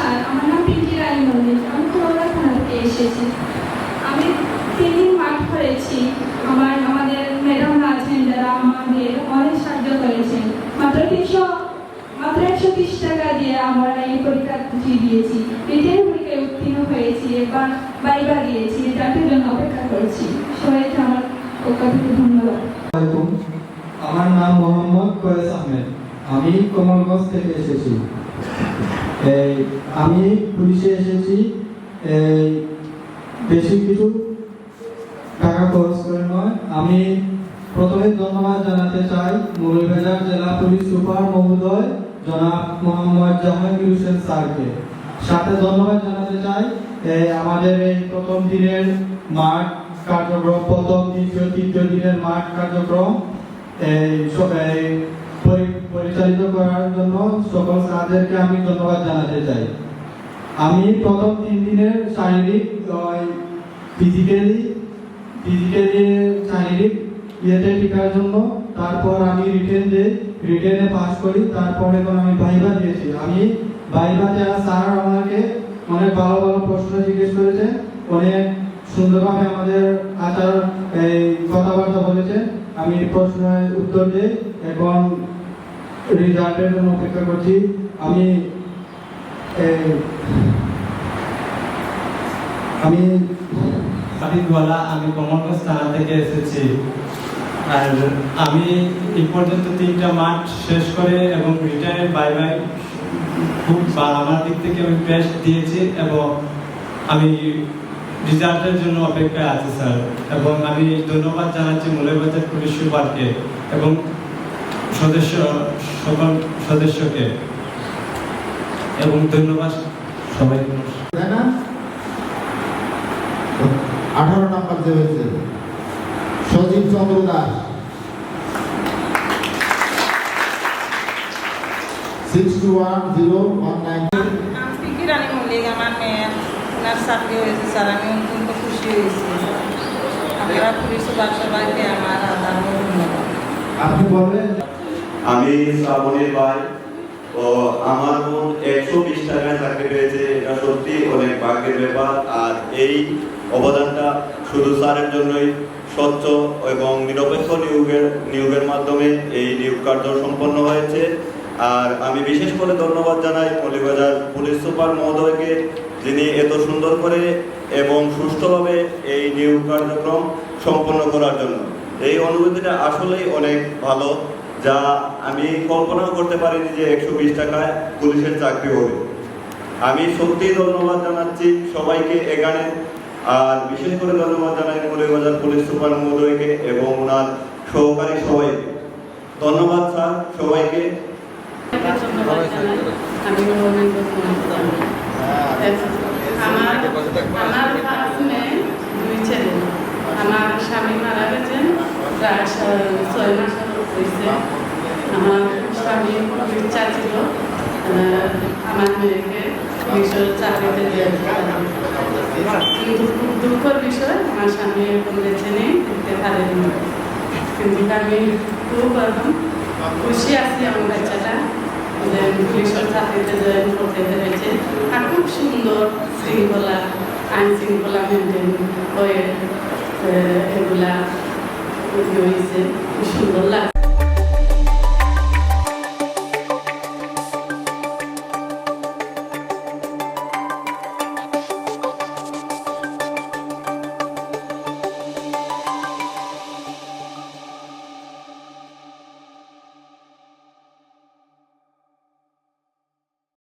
Sir, আমার নাম পিঙ্কি রানী মল্লিক। আমি খুলনা থানা থেকে এসেছি। আমি 3 দিন মাঠ করেছি। আমাদের ম্যাডামরা আছেন যারা আমাদের অনেক সাহায্য করেছেন। মাত্র 130 টাকা দিয়ে আমরা এই পরীক্ষা দিয়েছি। রিটেন পরীক্ষায় উত্তীর্ণ হয়েছি, এবার বাইবা দিয়েছি, যাদের জন্য অপেক্ষা করছি। সবাইকে আমার পক্ষ থেকে ধন্যবাদ। আমার নাম মোহাম্মদ ফয়েজ আহমেদ। আমি কমলগঞ্জ থেকে এসেছি। আমি পুলিশে এসেছি। বেশি কিছু টাকা খরচ করে নয়। আমি প্রথমে ধন্যবাদ জানাতে চাই মৌলভীবাজার জেলা পুলিশ সুপার মহোদয় জনাব মোহাম্মদ জাহাঙ্গীর হোসেন স্যারকে। সাথে ধন্যবাদ জানাতে চাই আমাদের এই প্রথম দিনের মাঠ কার্যক্রম, প্রথম দ্বিতীয় তৃতীয় দিনের মাঠ কার্যক্রম পরিচালিত করার জন্য সকল স্যারদেরকে আমি ধন্যবাদ জানাতে চাই। আমি প্রথম 3 দিনের শারীরিক ফিজিক্যালি শারীরিক ইয়েতে টিকার জন্য, তারপর আমি রিটেনে পাস করি। তারপরে এখন আমি ভাইবা দিয়েছি। আমি ভাইবাতে স্যার আমাকে অনেক ভালো ভালো প্রশ্ন জিজ্ঞেস করেছে, অনেক সুন্দরভাবে আমাদের আচার কথাবার্তা বলেছে। আমি প্রশ্নের উত্তর দিই। এখন রেজাল্টের জন্য অপেক্ষা করছি। আমি আদিতওয়ালা, আমি কমলগঞ্জ থানা থেকে এসেছি। আর আমি এই পর্যন্ত 3টা মাঠ শেষ করে এবং রিটার্নের বাই খুব আমার দিক থেকে আমি বেস্ট দিয়েছি এবং আমি রেজাল্টের জন্য অপেক্ষায় আছি স্যার। এবং আমি ধন্যবাদ জানাচ্ছি মৌলভীবাজার পুলিশ সুপারকে এবং সকল সদস্যকে এবং ধন্যবাদ সবাইকে। 18 নম্বর যে হয়েছে সজীব চন্দ্র দাস, 610119। আমি পিঙ্কি রানী মল্লিক। আমার মেয়ের ওনার চাকরি হয়েছে স্যার। আমি অত্যন্ত খুশি হয়েছি। আপনারা পুলিশ সুপার সবাইকে আমার আদার ধন্যবাদ। আপনি বলবেন? আমি শ্রাবণীর ভাই ও আমার বোন 120 টাকায় চাকরি পেয়েছে। এটা সত্যি অনেক ভাগ্যের ব্যাপার। আর এই অবদানটা শুধু স্যারের জন্যই, স্বচ্ছ এবং নিরপেক্ষ নিয়োগের মাধ্যমে এই নিয়োগ কার্য সম্পন্ন হয়েছে। আর আমি বিশেষ করে ধন্যবাদ জানাই মৌলভীবাজার পুলিশ সুপার মহোদয়কে, যিনি এত সুন্দর করে এবং সুষ্ঠুভাবে এই নিয়োগ কার্যক্রম সম্পন্ন করার জন্য। এই অনুভূতিটা আসলেই অনেক ভালো, যা আমি কল্পনাও করতে পারিনি যে 120 টাকায় পুলিশের চাকরি হবে। আমি সত্যিই ধন্যবাদ জানাচ্ছি সবাইকে এখানে। আর বিশেষ করে ধন্যবাদ জানাই মৌলভীবাজার পুলিশ সুপার মহোদয়কে এবং ওনার সহকারী সবাইকে। ধন্যবাদ স্যার সবাইকে। আমার স্বামী মারা গেছেন প্রায় 6 মাস হয়েছে। আমার স্বামী ইচ্ছা ছিল আমার মেয়েকে মিশর চাকরিতে কিন্তু খুব দুঃখের বিষয়, আমার স্বামী এখন বেঁচে নেই, দিতে পারেনি। কিন্তু আমি খুব এখন খুশি আছি আমার বাচ্চাটা মিশর চাকরিতে জয়েন করতে পেরেছে। আর খুব সুন্দর শৃঙ্খলা, আইন শৃঙ্খলা মেনটেন হয়ে এগুলা হয়েছে। খুব সুন্দর লাগছে।